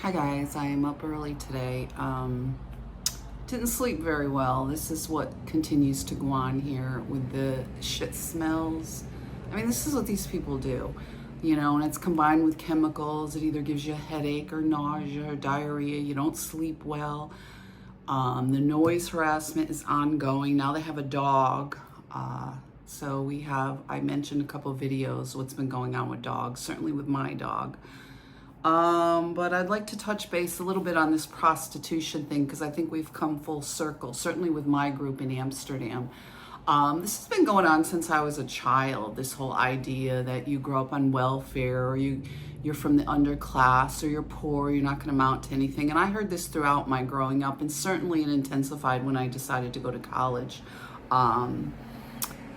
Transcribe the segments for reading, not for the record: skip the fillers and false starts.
Hi guys, I am up early today. Didn't sleep very well. This is what continues to go on here with the shit smells. I mean, this is what these people do, and it's combined with chemicals. It either gives you a headache or nausea or diarrhea. You don't sleep well. The noise harassment is ongoing. Now they have a dog. I mentioned a couple of videos, what's been going on with dogs, certainly with my dog. But I'd like to touch base a little bit on this prostitution thing because I think we've come full circle, certainly with my group in Amsterdam. This has been going on since I was a child, this whole idea that you grow up on welfare or you're from the underclass or you're poor, you're not going to amount to anything. And I heard this throughout my growing up, and certainly it intensified when I decided to go to college.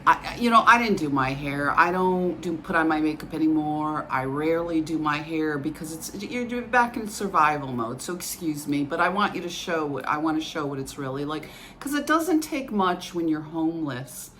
I didn't do my hair. I don't put on my makeup anymore. I rarely do my hair because you're back in survival mode. So excuse me, but I want to show what it's really like, because it doesn't take much when you're homeless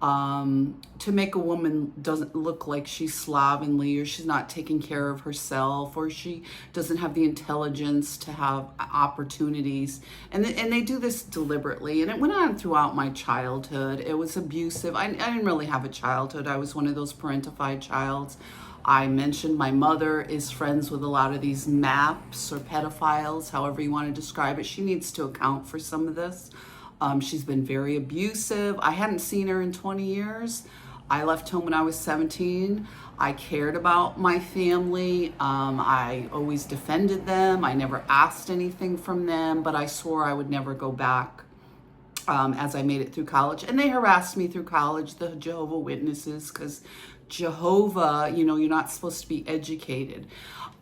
to make a woman doesn't look like she's slovenly or she's not taking care of herself or she doesn't have the intelligence to have opportunities. And they do this deliberately. And it went on throughout my childhood. It was abusive. I didn't really have a childhood. I was one of those parentified childs. I mentioned my mother is friends with a lot of these MAPs or pedophiles, however you want to describe it. She needs to account for some of this. She's been very abusive. I hadn't seen her in 20 years. I left home when I was 17. I cared about my family. I always defended them. I never asked anything from them, but I swore I would never go back as I made it through college. And they harassed me through college, the Jehovah Witnesses, because Jehovah, you're not supposed to be educated.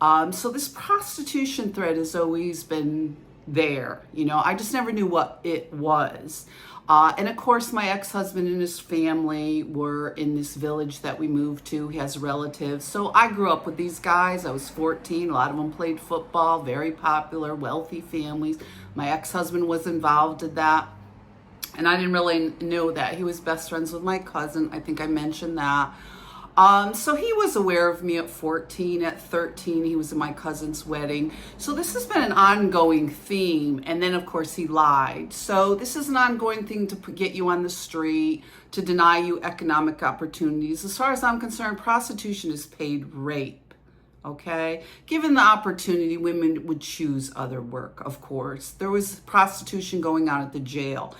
So this prostitution thread has always been there. I just never knew what it was. And of course, my ex-husband and his family were in this village that we moved to. He has relatives. So I grew up with these guys. I was 14. A lot of them played football, very popular, wealthy families. My ex-husband was involved in that. And I didn't really know that. He was best friends with my cousin. I think I mentioned that. So he was aware of me at 14. At 13, he was at my cousin's wedding. So this has been an ongoing theme. And then, of course, he lied. So this is an ongoing thing to get you on the street, to deny you economic opportunities. As far as I'm concerned, prostitution is paid rape. Okay? Given the opportunity, women would choose other work, of course. There was prostitution going on at the jail.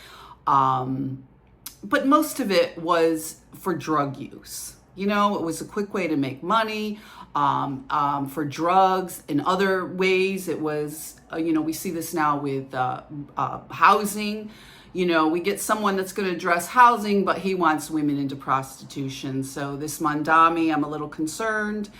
But most of it was for drug use. It was a quick way to make money for drugs. In other ways, it was, we see this now with housing. We get someone that's going to address housing, but he wants women into prostitution. So this Mandami, I'm a little concerned.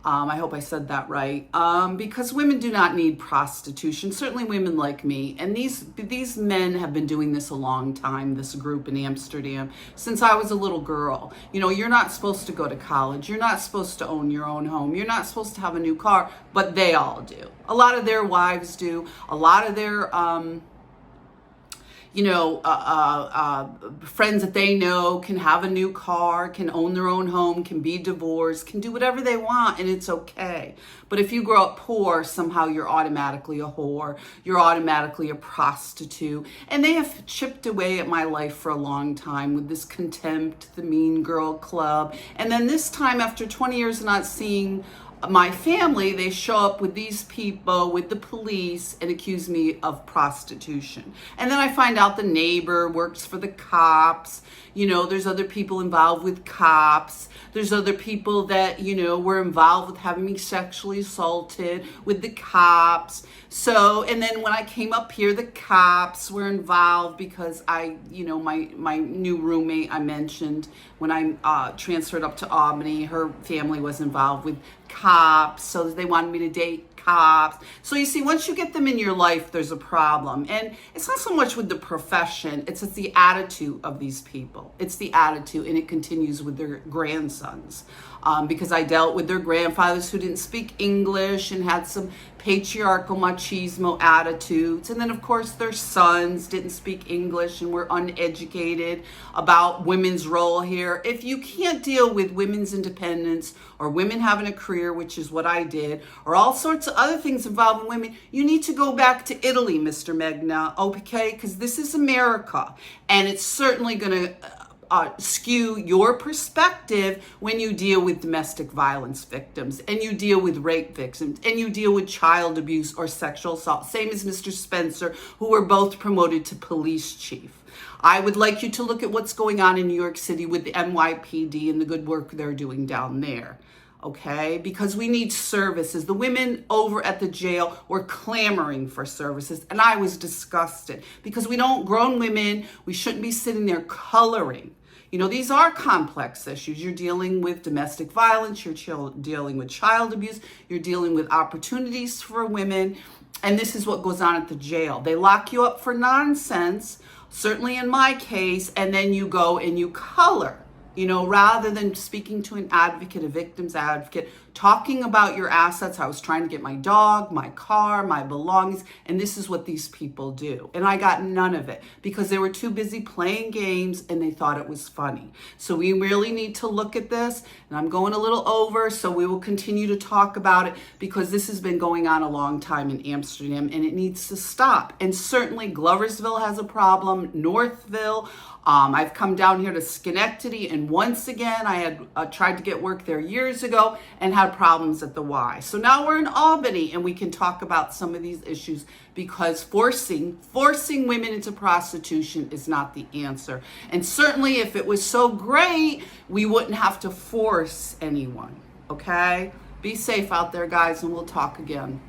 I hope I said that right. Because women do not need prostitution, certainly women like me. And these men have been doing this a long time, this group in Amsterdam, since I was a little girl. You're not supposed to go to college. You're not supposed to own your own home. You're not supposed to have a new car, but they all do. A lot of their wives do. A lot of their friends that they know can have a new car, can own their own home, can be divorced, can do whatever they want, and it's okay. But if you grow up poor, somehow you're automatically a whore, you're automatically a prostitute. And they have chipped away at my life for a long time with this contempt, the mean girl club. And then this time, after 20 years of not seeing my family, they show up with these people, with the police, and accuse me of prostitution. And then I find out the neighbor works for the cops. There's other people involved with cops. There's other people that, were involved with having me sexually assaulted with the cops. So, and then when I came up here, the cops were involved because my new roommate I mentioned, when I transferred up to Albany, her family was involved with cops, so they wanted me to date cops. So you see, once you get them in your life, there's a problem. And it's not so much with the profession, it's the attitude of these people. It's the attitude, and it continues with their grandsons. because I dealt with their grandfathers who didn't speak English and had some patriarchal machismo attitudes. And then, of course, their sons didn't speak English and were uneducated about women's role here. If you can't deal with women's independence or women having a career, which is what I did, or all sorts of other things involving women, you need to go back to Italy, Mr. Megna, okay? Because this is America, and it's certainly going to skew your perspective when you deal with domestic violence victims and you deal with rape victims and you deal with child abuse or sexual assault. Same as Mr. Spencer, who were both promoted to police chief. I would like you to look at what's going on in New York City with the NYPD and the good work they're doing down there. Okay, because we need services. The women over at the jail were clamoring for services, and I was disgusted because grown women, we shouldn't be sitting there coloring. You know, these are complex issues. You're dealing with domestic violence, you're dealing with child abuse, you're dealing with opportunities for women, and this is what goes on at the jail. They lock you up for nonsense, certainly in my case, and then you go and you color. You know, rather than speaking to an advocate, a victim's advocate, talking about your assets. I was trying to get my dog, my car, my belongings, and this is what these people do. And I got none of it because they were too busy playing games and they thought it was funny. So we really need to look at this, and I'm going a little over, so we will continue to talk about it because this has been going on a long time in Amsterdam and it needs to stop. And certainly Gloversville has a problem, Northville. I've come down here to Schenectady, and once again, I had tried to get work there years ago and had problems at the Y. So now we're in Albany, and we can talk about some of these issues because forcing women into prostitution is not the answer. And certainly if it was so great, we wouldn't have to force anyone, okay? Be safe out there, guys, and we'll talk again.